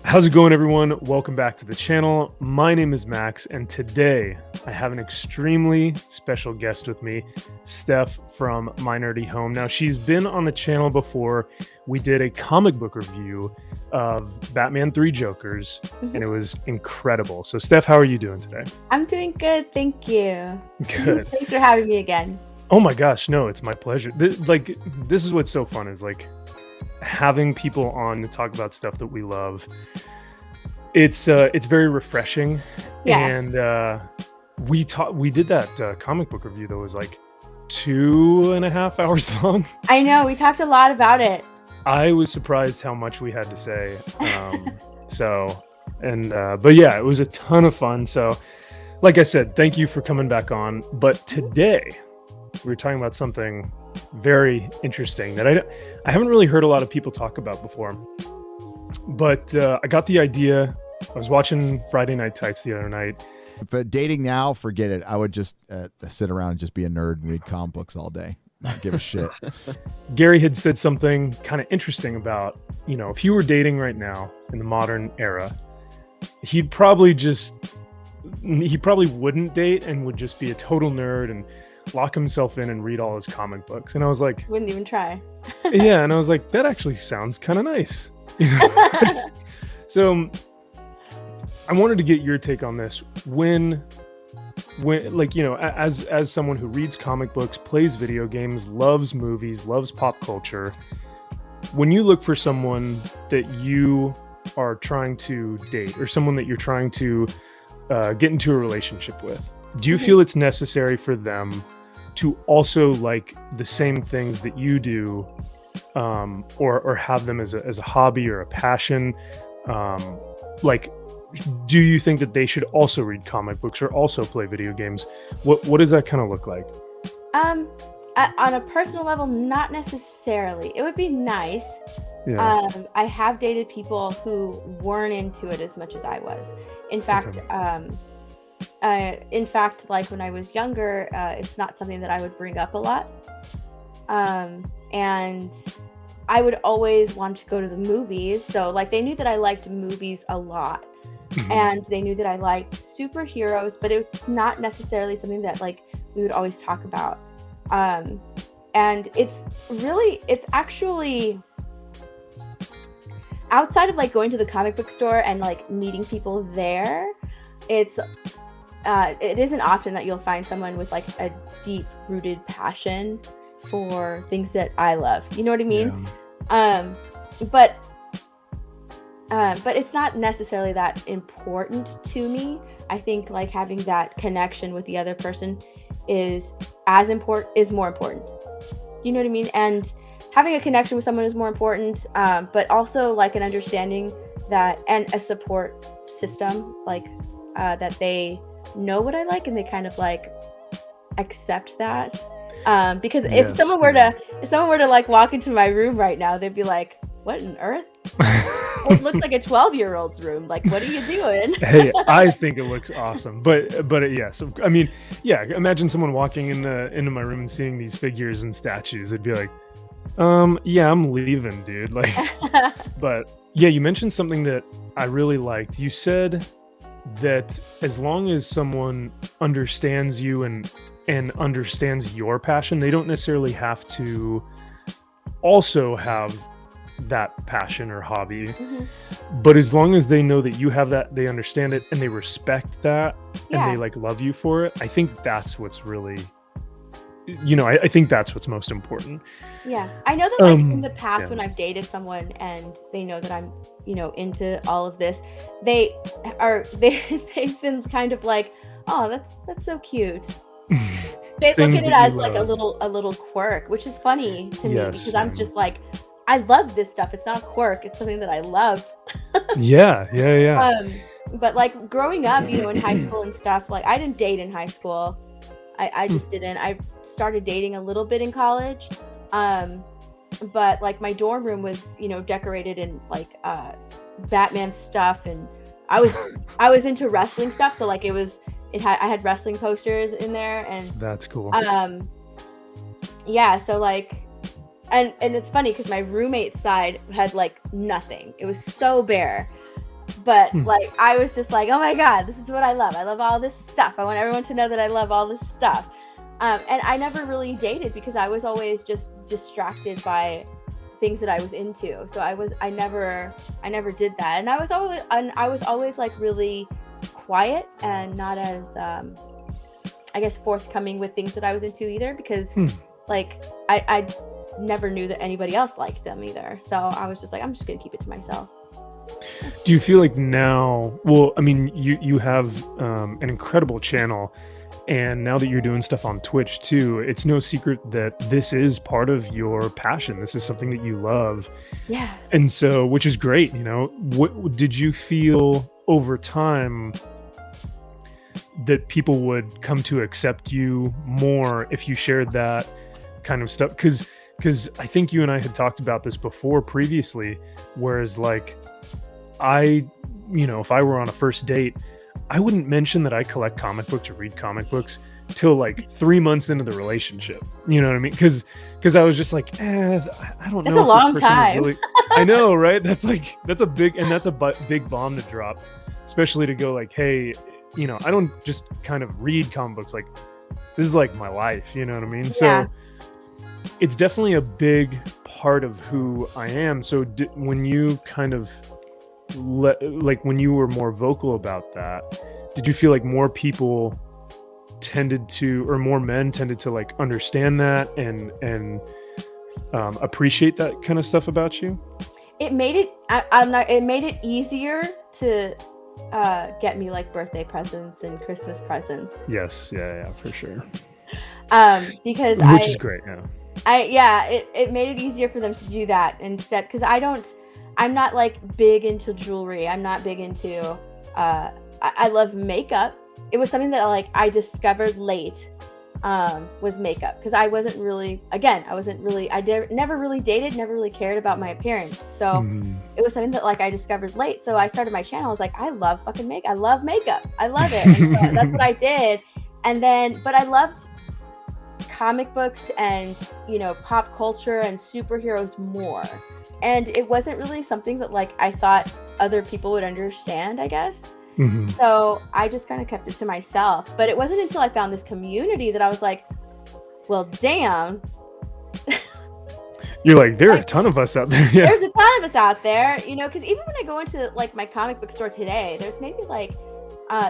How's it going, everyone? Welcome back to the channel. My name is Max, and today I have an extremely special guest with me, Steph from MyNerdyHome. Now, she's been on the channel before. We did a comic book review of Batman 3 Jokers, and it was incredible. So, Steph, how are you doing today? I'm doing good, thank you. Good. Thanks for having me again. Oh my gosh, no, it's my pleasure. This is what's so fun is having people on to talk about stuff that we love. It's very refreshing. Yeah. And we did that comic book review that was like 2.5 hours long. I know, we talked a lot about it. I was surprised how much we had to say. But yeah, it was a ton of fun. So like I said, thank you for coming back on. But today we're talking about something very interesting that I haven't really heard a lot of people talk about before. But I got the idea. I was watching Friday Night Tights the other night. If dating now, forget it. I would just sit around and just be a nerd and read comic books all day. Not give a shit. Gary had said something kind of interesting about, if you were dating right now in the modern era, he probably wouldn't date and would just be a total nerd and lock himself in and read all his comic books. And I was like, wouldn't even try. Yeah, and I was like, that actually sounds kind of nice. So I wanted to get your take on this. When as someone who reads comic books, plays video games, loves movies, loves pop culture, when you look for someone that you are trying to date or someone that you're trying to get into a relationship with, do you feel it's necessary for them to also like the same things that you do, or have them as a hobby or a passion? Do you think that they should also read comic books or also play video games? What does that kind of look like? On a personal level, not necessarily. It would be nice. Yeah. I have dated people who weren't into it as much as I was. In fact, like when I was younger, it's not something that I would bring up a lot. And I would always want to go to the movies. So like they knew that I liked movies a lot. And they knew that I liked superheroes, but it's not necessarily something that like we would always talk about. And it's actually outside of like going to the comic book store and like meeting people there, it isn't often that you'll find someone with like a deep rooted passion for things that I love. You know what I mean? Yeah. But it's not necessarily that important to me. I think like having that connection with the other person is more important. You know what I mean? And having a connection with someone is more important, but also like an understanding that and a support system, like that they know what I like and they kind of like accept that. Because if someone were to like walk into my room right now, they'd be like, "What on earth?" It looks like a 12-year-old's room. Like, what are you doing? Hey, I think it looks awesome. But yes, I mean, yeah. Imagine someone walking into my room and seeing these figures and statues. They'd be like, yeah, I'm leaving, dude. Like, but yeah, you mentioned something that I really liked. You said that as long as someone understands you and understands your passion, they don't necessarily have to also have that passion or hobby. But as long as they know that you have that, they understand it and they respect that, and they like love you for it, I think that's what's really, I think that's what's most important. Yeah, I know that like in the past when I've dated someone and they know that I'm into all of this, they've been kind of like, oh, that's so cute. They look at it as like a little quirk, which is funny to me because I'm just like, I love this stuff. It's not a quirk. It's something that I love. Yeah. But like growing up, in high school and stuff, like I didn't date in high school. I just didn't. I started dating a little bit in college. But like my dorm room was, decorated in like Batman stuff, and I was into wrestling stuff. So like I had wrestling posters in there, and that's cool. Yeah. So like. And it's funny because my roommate's side had like nothing. It was so bare. But Hmm. like, I was just like, oh my God, this is what I love. I love all this stuff. I want everyone to know that I love all this stuff. And I never really dated because I was always just distracted by things that I was into. So I never did that. And I was always like really quiet and not as, I guess, forthcoming with things that I was into either, because like I never knew that anybody else liked them either. So I was just like, I'm just gonna keep it to myself. Do you feel like now, well, I mean, you have an incredible channel, and now that you're doing stuff on Twitch too, it's no secret that this is part of your passion. This is something that you love. Yeah. And so, which is great, you know. What did you feel over time that people would come to accept you more if you shared that kind of stuff? Because I think you and I had talked about this before previously, whereas like if I were on a first date, I wouldn't mention that I collect comic books or read comic books till like 3 months into the relationship. You know what I mean? Because I was just like, I don't That's know. a if long this person is time. really... I know, right? That's a big bomb to drop, especially to go like, hey, I don't just kind of read comic books. Like, this is like my life. You know what I mean? Yeah. So it's definitely a big part of who I am. So when you kind of when you were more vocal about that, did you feel like more people more men tended to like understand that and appreciate that kind of stuff about you? It made it it made it easier to get me like birthday presents and Christmas presents. Yes, yeah, for sure. Because which is great. it made it easier for them to do that instead, because I'm not like big into jewelry. I'm not big into I love makeup. It was something that like I discovered late, was makeup, because I wasn't really never really dated, never really cared about my appearance. So it was something that like I discovered late. So I started my channel. I was like, I love fucking makeup. I love makeup. I love it. And so that's what I did. And then, but I loved comic books and pop culture and superheroes more. And it wasn't really something that like I thought other people would understand, I guess. So I just kind of kept it to myself. But it wasn't until I found this community that I was like, well, damn. You're like, there are a ton of us out there. Yeah. There's a ton of us out there, because even when I go into like my comic book store today, there's maybe like,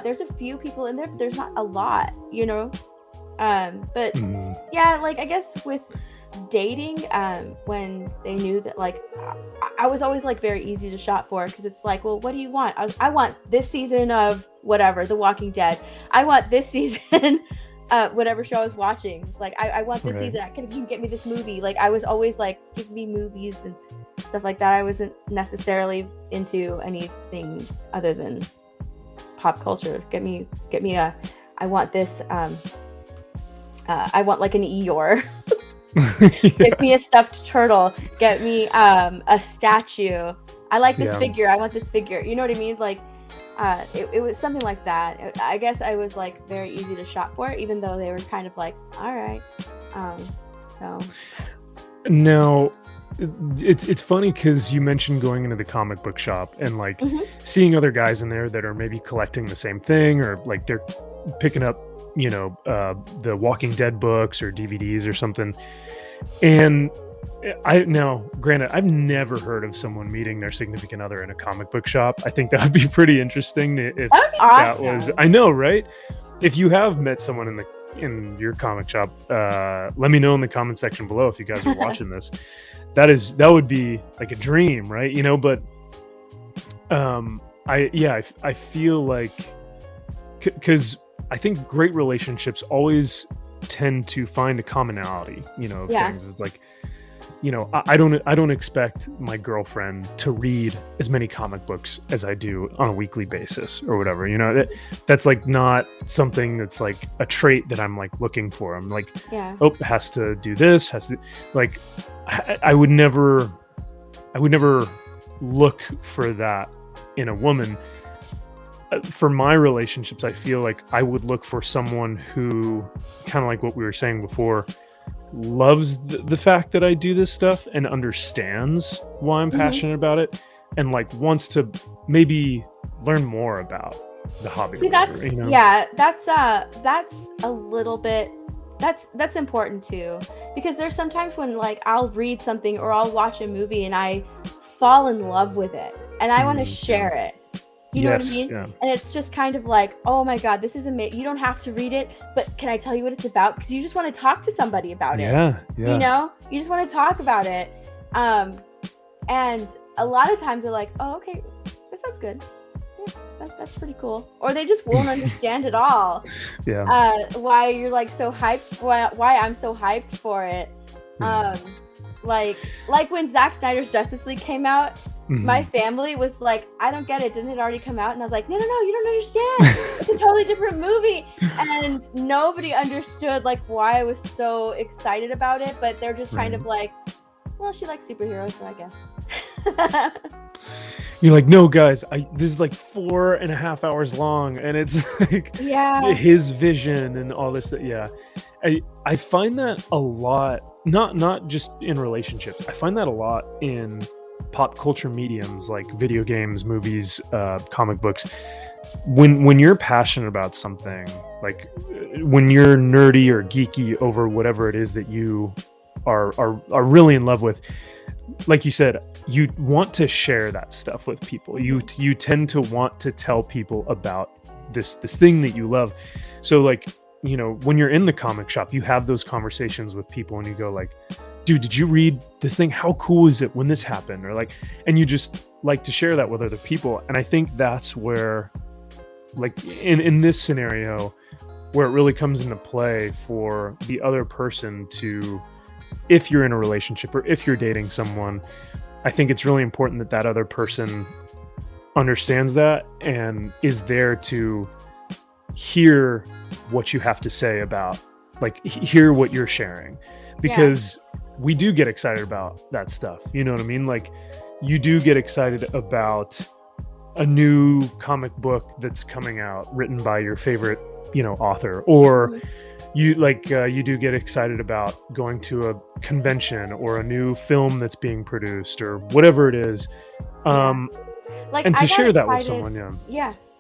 there's a few people in there, but there's not a lot, but yeah, like I guess with dating, when they knew that like I was always like very easy to shop for, because it's like, well, what do you want? I want this season of whatever, The Walking Dead. I want this season whatever show I was watching. Like I want this season. You can get me this movie. Like I was always like, give me movies and stuff like that. I wasn't necessarily into anything other than pop culture. Get me I want this I want like an Eeyore. Get me a stuffed turtle. Get me a statue. I like this figure. I want this figure. You know what I mean? Like it was something like that. I guess I was like very easy to shop for, even though they were kind of like, all right. So now it's funny because you mentioned going into the comic book shop and like seeing other guys in there that are maybe collecting the same thing, or like they're picking up the Walking Dead books or DVDs or something. And granted, I've never heard of someone meeting their significant other in a comic book shop. I think that would be pretty interesting if that would be awesome. that was, I know, right? If you have met someone in your comic shop, let me know in the comment section below if you guys are watching this. That would be like a dream, right? But I feel like, because I think great relationships always tend to find a commonality, of things. It's like, I don't expect my girlfriend to read as many comic books as I do on a weekly basis or whatever. That's like not something that's like a trait that I'm like looking for. I'm like, has to do this, has to, like, I would never look for that in a woman. For my relationships, I feel like I would look for someone who, kind of like what we were saying before, loves the fact that I do this stuff and understands why I'm passionate about it. and like wants to maybe learn more about the hobby. See, that's that's a little bit, that's important too, because there's sometimes when like I'll read something or I'll watch a movie and I fall in love with it and I want to share it. You know what I mean? Yeah. And it's just kind of like, oh my God, this is amazing. You don't have to read it, but can I tell you what it's about? Because you just want to talk to somebody about it. Yeah. You know, you just want to talk about it. And a lot of times they're like, oh, okay, that sounds good. Yeah, that's pretty cool. Or they just won't understand at all. Yeah. Why you're like so hyped, why I'm so hyped for it. Like when Zack Snyder's Justice League came out, my family was like, I don't get it. Didn't it already come out? And I was like, no, you don't understand. It's a totally different movie. And nobody understood like why I was so excited about it. But they're just kind of like, well, she likes superheroes, so I guess. You're like, no, guys, this is like 4.5 hours long, and it's like his vision and all this. I find that a lot, not just in relationships. I find that a lot in pop culture mediums like video games, movies, comic books. When you're passionate about something, like when you're nerdy or geeky over whatever it is that you are really in love with, like you said, you want to share that stuff with people. You tend to want to tell people about this thing that you love. So like, you know, when you're in the comic shop, you have those conversations with people and you go like, dude, did you read this thing? How cool is it when this happened? Or like, and you just like to share that with other people. And I think that's where, like in this scenario, where it really comes into play for the other person to, if you're in a relationship or if you're dating someone, I think it's really important that that other person understands that and is there to hear what you have to say about, like, hear what you're sharing, because we do get excited about that stuff. You know what I mean? Like, you do get excited about a new comic book that's coming out written by your favorite, you know, author, or you do get excited about going to a convention or a new film that's being produced or whatever it is. Like, and to share that with excited, someone.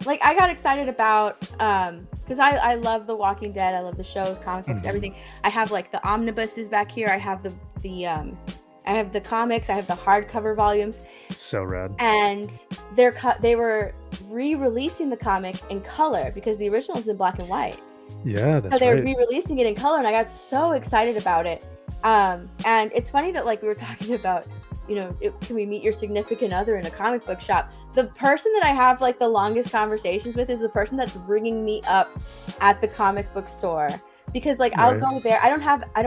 Like I got excited about because I love The Walking Dead. I love the shows, comic books, everything. I have like the omnibuses back here. I have the I have the comics. I have the hardcover volumes. So rad. And they were re-releasing the comic in color because the original is in black and white. Yeah, that's so they're right. re-releasing it in color, and I got so excited about it. And it's funny that like we were talking about, you know, can we meet your significant other in a comic book shop? The person that I have like the longest conversations with is the person that's ringing me up at the comic book store, because like I'll go there. I don't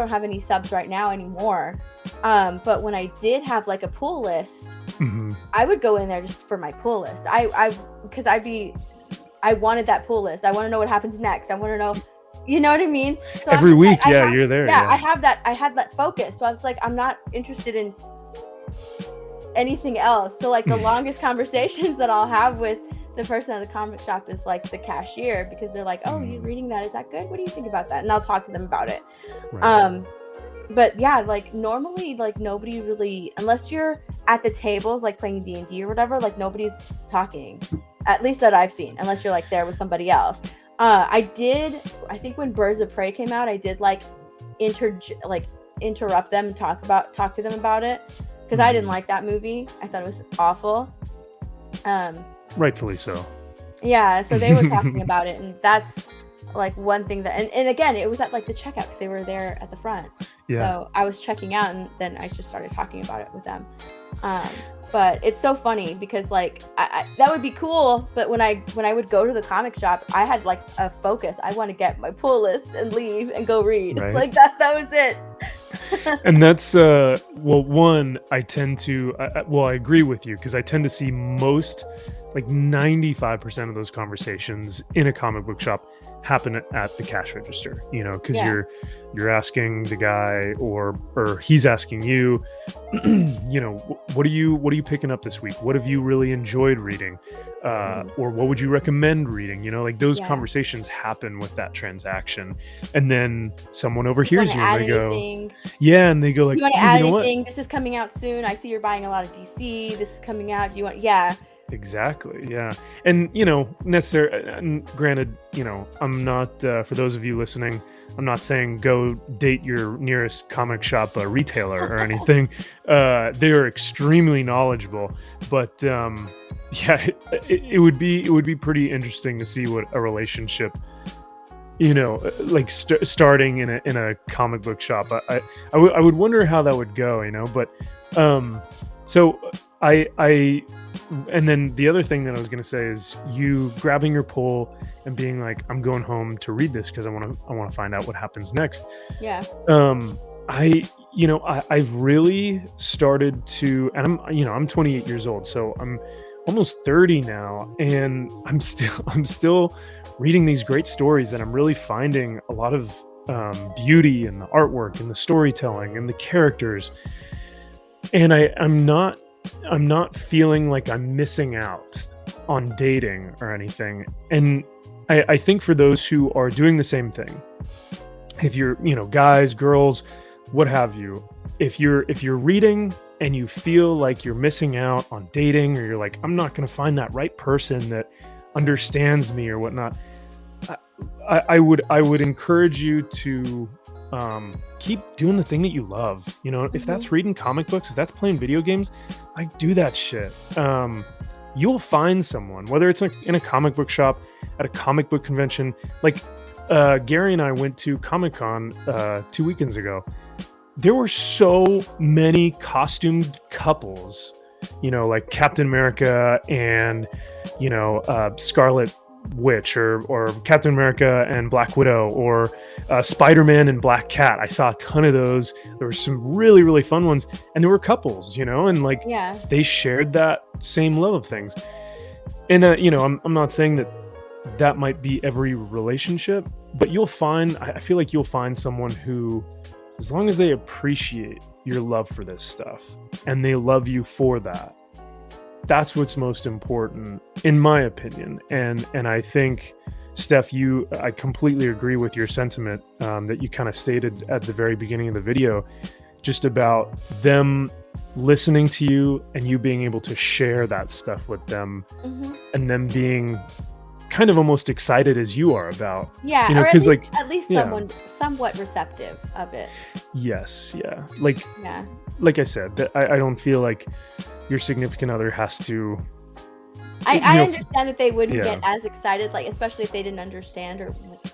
have any subs right now anymore. But when I did have like a pull list, I would go in there just for my pull list. Because I wanted that pull list. I want to know what happens next. I want to know, you know what I mean? So every week, you're there. Yeah, I had that focus. So I was like, I'm not interested in anything else. So like the longest conversations that I'll have with the person at the comic shop is like the cashier, because they're like, oh, you reading that? Is that good? What do you think about that? And I'll talk to them about it. But yeah, like normally, like nobody really, unless you're at the tables like playing D&D or whatever, like nobody's talking, at least that I've seen, unless you're like there with somebody else. I think when Birds of Prey came out, I did like interrupt them and talk to them about it, because I didn't like that movie. I thought it was awful. Rightfully so. Yeah, so they were talking about it, and that's like one thing that, and again, it was at like the checkout because they were there at the front. So I was checking out, and then I just started talking about it with them. But it's so funny because like that would be cool, but when I would go to the comic shop, I had like a focus. I want to get my pull list and leave and go read. Like that was it. And that's one, I tend to I agree with you, because I tend to see most, like 95% of those conversations in a comic book shop happen at the cash register, because Yeah. you're asking the guy, or he's asking you, what are you picking up this week? What have you really enjoyed reading? Or what would you recommend reading? Like those Yeah. conversations happen with that transaction, and then someone You overhears want to you and add they go, anything? yeah, and they go like, You want to oh, add you know what? anything? This is coming out soon. I see you're buying a lot of DC. This is coming out. Do you want? Yeah. Exactly. Yeah. And, and granted, I'm not, for those of you listening, I'm not saying go date your nearest comic shop retailer or anything. They are extremely knowledgeable, but, yeah, it would be pretty interesting to see what a relationship, like starting in a comic book shop. I would wonder how that would go, but, so I and then the other thing that I was going to say is you grabbing your pull and being like, I'm going home to read this because I want to find out what happens next. Yeah. I've really started to, and I'm 28 years old, so I'm almost 30 now, and I'm still reading these great stories, and I'm really finding a lot of beauty in the artwork and the storytelling and the characters. And I'm not feeling like I'm missing out on dating or anything. And I think for those who are doing the same thing, if you're, guys, girls, what have you, if you're reading and you feel like you're missing out on dating, or you're like, I'm not going to find that right person that understands me or whatnot, I would encourage you to keep doing the thing that you love. If that's reading comic books, if that's playing video games, like, do that shit. You'll find someone, whether it's in a comic book shop, at a comic book convention. Like Gary and I went to Comic-Con 2 weekends ago. There were so many costumed couples, like Captain America and Scarlet Witch, or Captain America and Black Widow, or Spider-Man and Black Cat. I saw a ton of those. There were some really, really fun ones, and there were couples, and like, Yeah. they shared that same love of things. And I'm not saying that might be every relationship, but I feel like you'll find someone who, as long as they appreciate your love for this stuff and they love you for that, that's what's most important, in my opinion. And I think, Steph, I completely agree with your sentiment that you kind of stated at the very beginning of the video, just about them listening to you and you being able to share that stuff with them, and them being kind of almost excited as you are about. Yeah, or at least someone somewhat receptive of it. Yes, yeah. Yeah. Like I said, that I don't feel like your significant other has to. I understand that they wouldn't get as excited, like, especially if they didn't understand or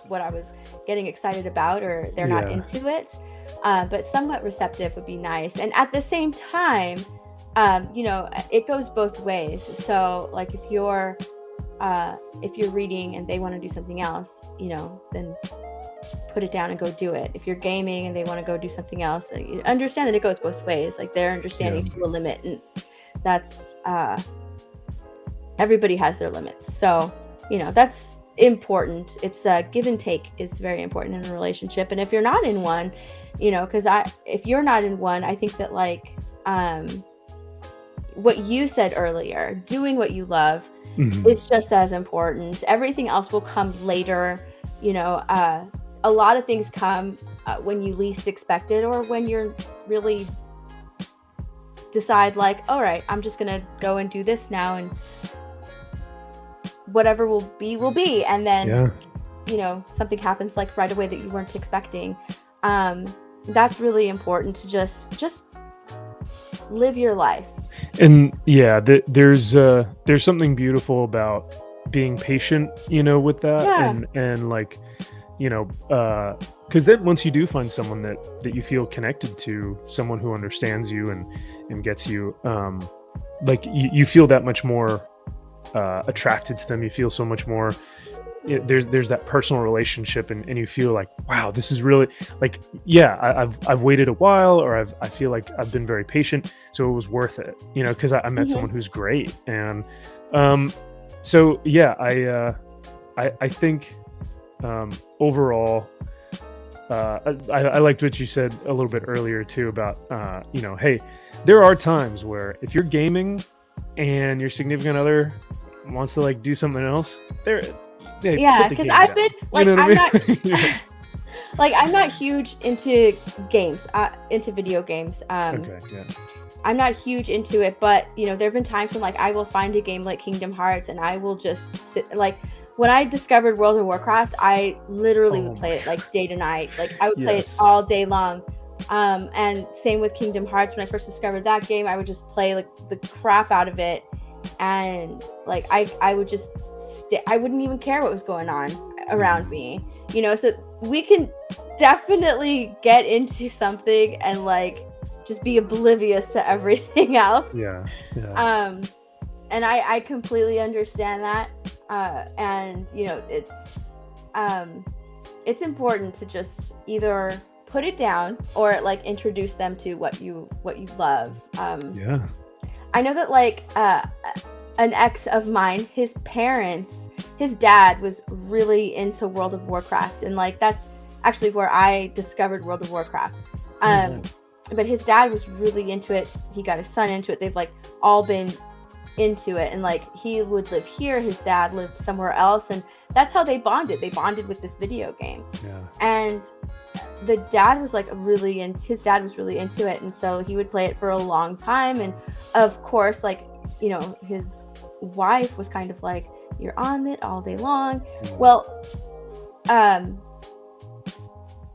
what I was getting excited about, or they're not into it. But somewhat receptive would be nice. And at the same time, it goes both ways. So, like, if you're reading and they want to do something else, then put it down and go do it. If you're gaming and they want to go do something else, you understand that it goes both ways. Like, they're understanding to a limit, and that's everybody has their limits. So, that's important. It's give and take is very important in a relationship. And if you're not in one, if you're not in one, I think that, like, what you said earlier, doing what you love is just as important. Everything else will come later. A lot of things come when you least expect it, or when you're really decide, like, all right, I'm just gonna go and do this now, and whatever will be, and then something happens, like, right away that you weren't expecting. That's really important, to just live your life. And there's something beautiful about being patient, with that. And like, because then once you do find someone that you feel connected to, someone who understands you and gets you, like, you feel that much more attracted to them. You feel so much more, there's that personal relationship, and you feel like, wow, this is really, like, I've waited a while, or I feel like I've been very patient, so it was worth it, because I met someone who's great. And I think overall, I liked what you said a little bit earlier too about, hey, there are times where if you're gaming and your significant other wants to like do something else, Yeah, because I've been like, I'm not like, I'm not huge into games, into video games. Okay, yeah. I'm not huge into it, but there have been times when like I will find a game like Kingdom Hearts and I will just sit. Like when I discovered World of Warcraft, I literally would play it like day to night. Like I would play it all day long. And same with Kingdom Hearts. When I first discovered that game, I would just play like the crap out of it, and like I would just I wouldn't even care what was going on around me. So we can definitely get into something and like just be oblivious to everything else. Yeah. And I completely understand that. And it's important to just either put it down or like introduce them to what you love. Yeah. I know that like an ex of mine, his dad was really into World of Warcraft, and like that's actually where I discovered World of Warcraft. But his dad was really into it. He got his son into it. They've like all been into it, and like he would live here, his dad lived somewhere else, and that's how they bonded. They bonded with this video game. Yeah. And the dad was like his dad was really into it, and so he would play it for a long time. And of course, like his wife was kind of like, you're on it all day long. Well,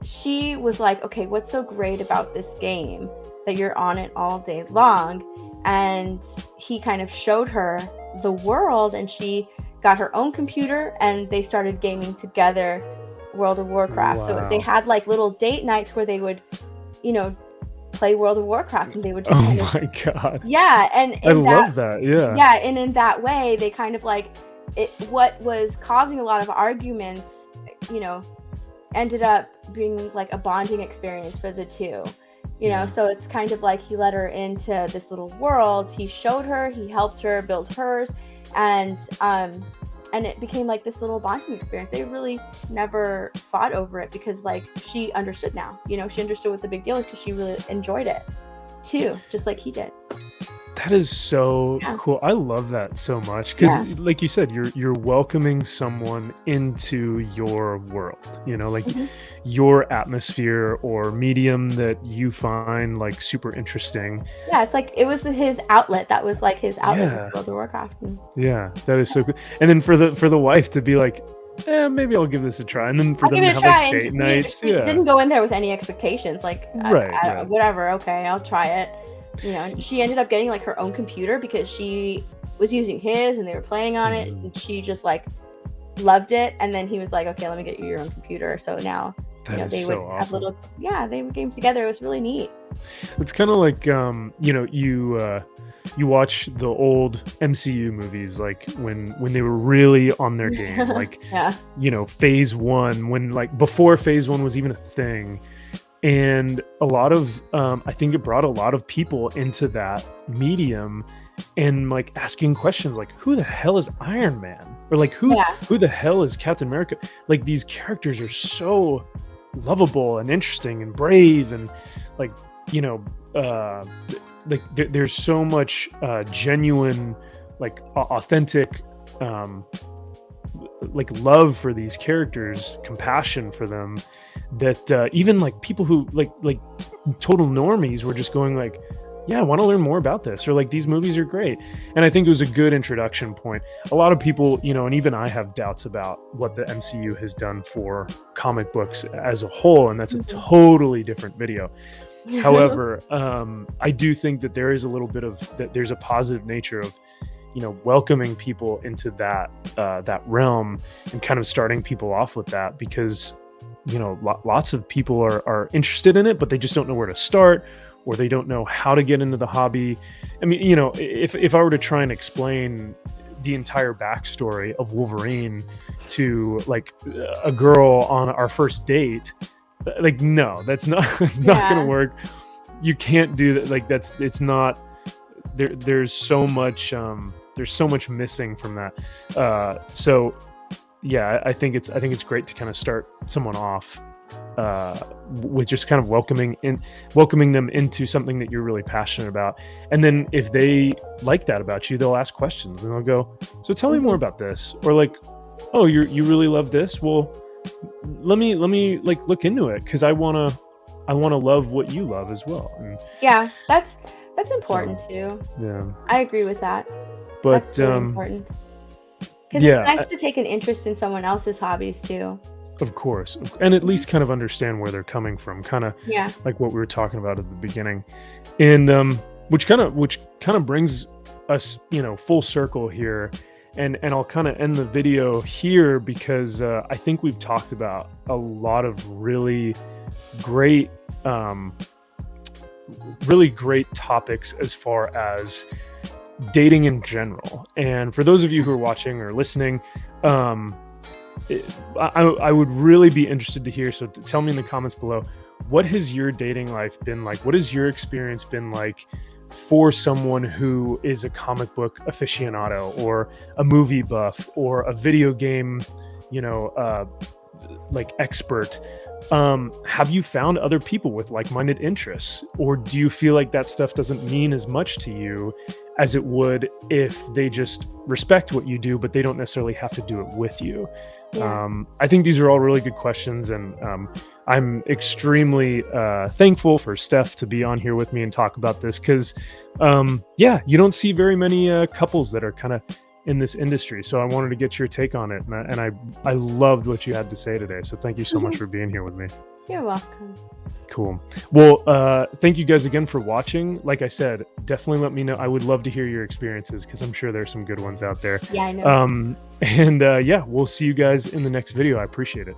she was like, okay, what's so great about this game that you're on it all day long? And he kind of showed her the world, and she got her own computer and they started gaming together World of Warcraft. Wow. So they had like little date nights where they would, play World of Warcraft, and they would just my God. Yeah. And I love that. Yeah. Yeah. And in that way, they kind of like what was causing a lot of arguments, ended up being like a bonding experience for the two. So it's kind of like he let her into this little world. He showed her, he helped her build hers, and it became like this little bonding experience. They really never fought over it because like she understood now. She understood what the big deal was because she really enjoyed it too, just like he did. That is so cool. I love that so much because, like you said, you're welcoming someone into your world. Like your atmosphere or medium that you find like super interesting. Yeah, it's like it was his outlet. That was like his outlet was World of Warcraft. Yeah, that is so cool. And then for the wife to be like, maybe I'll give this a try, and then for them to have like date nights. He didn't go in there with any expectations. Like, right. Whatever. Okay, I'll try it. She ended up getting like her own computer because she was using his and they were playing on it, and she just like loved it. And then he was like, okay, let me get you your own computer. So now they would have little they would game together. It was really neat. It's kind of like you watch the old MCU movies, like when they were really on their game, like phase 1, when like before phase 1 was even a thing. And a lot of, I think it brought a lot of people into that medium and like asking questions like, who the hell is Iron Man? Or like, who the hell is Captain America? Like these characters are so lovable and interesting and brave and like, like there's so much genuine, like authentic, like love for these characters, compassion for them, that even like people who like total normies were just going like, I want to learn more about this, or like these movies are great. And I think it was a good introduction point. A lot of people, and even I have doubts about what the MCU has done for comic books as a whole, and that's a totally different video. However, I do think that there is a little bit of that. There's a positive nature of welcoming people into that realm and kind of starting people off with that, because lots of people are interested in it, but they just don't know where to start, or they don't know how to get into the hobby. I mean, if I were to try and explain the entire backstory of Wolverine to like a girl on our first date, like, no, it's not going to work. You can't do that. Like it's not there. There's so much missing from that. So yeah, I think it's great to kind of start someone off with just kind of welcoming them into something that you're really passionate about. And then if they like that about you, they'll ask questions and they'll go, so tell me more about this. Or like, oh, you really love this? Well, let me like look into it, because I wanna love what you love as well. And Yeah, that's important too. yeah, I agree with that. but That's really important. Because yeah, it's nice to take an interest in someone else's hobbies too. of course, and at least kind of understand where they're coming from, kind of Yeah. like what we were talking about at the beginning, and which kind of brings us, full circle here, and I'll kind of end the video here, because I think we've talked about a lot of really great topics as far as dating in general. And for those of you who are watching or listening, I would really be interested to hear. So tell me in the comments below, what has your dating life been like? What has your experience been like for someone who is a comic book aficionado, or a movie buff, or a video game, like expert? Have you found other people with like-minded interests, or do you feel like that stuff doesn't mean as much to you as it would if they just respect what you do, but they don't necessarily have to do it with you? Yeah. I think these are all really good questions, and I'm extremely thankful for Steph to be on here with me and talk about this, because you don't see very many couples that are kind of in this industry. So I wanted to get your take on it, and I loved what you had to say today. So thank you so much for being here with me. You're welcome. Cool. Well, thank you guys again for watching. Like I said, definitely let me know. I would love to hear your experiences, because I'm sure there's some good ones out there. Yeah, I know. And we'll see you guys in the next video. I appreciate it.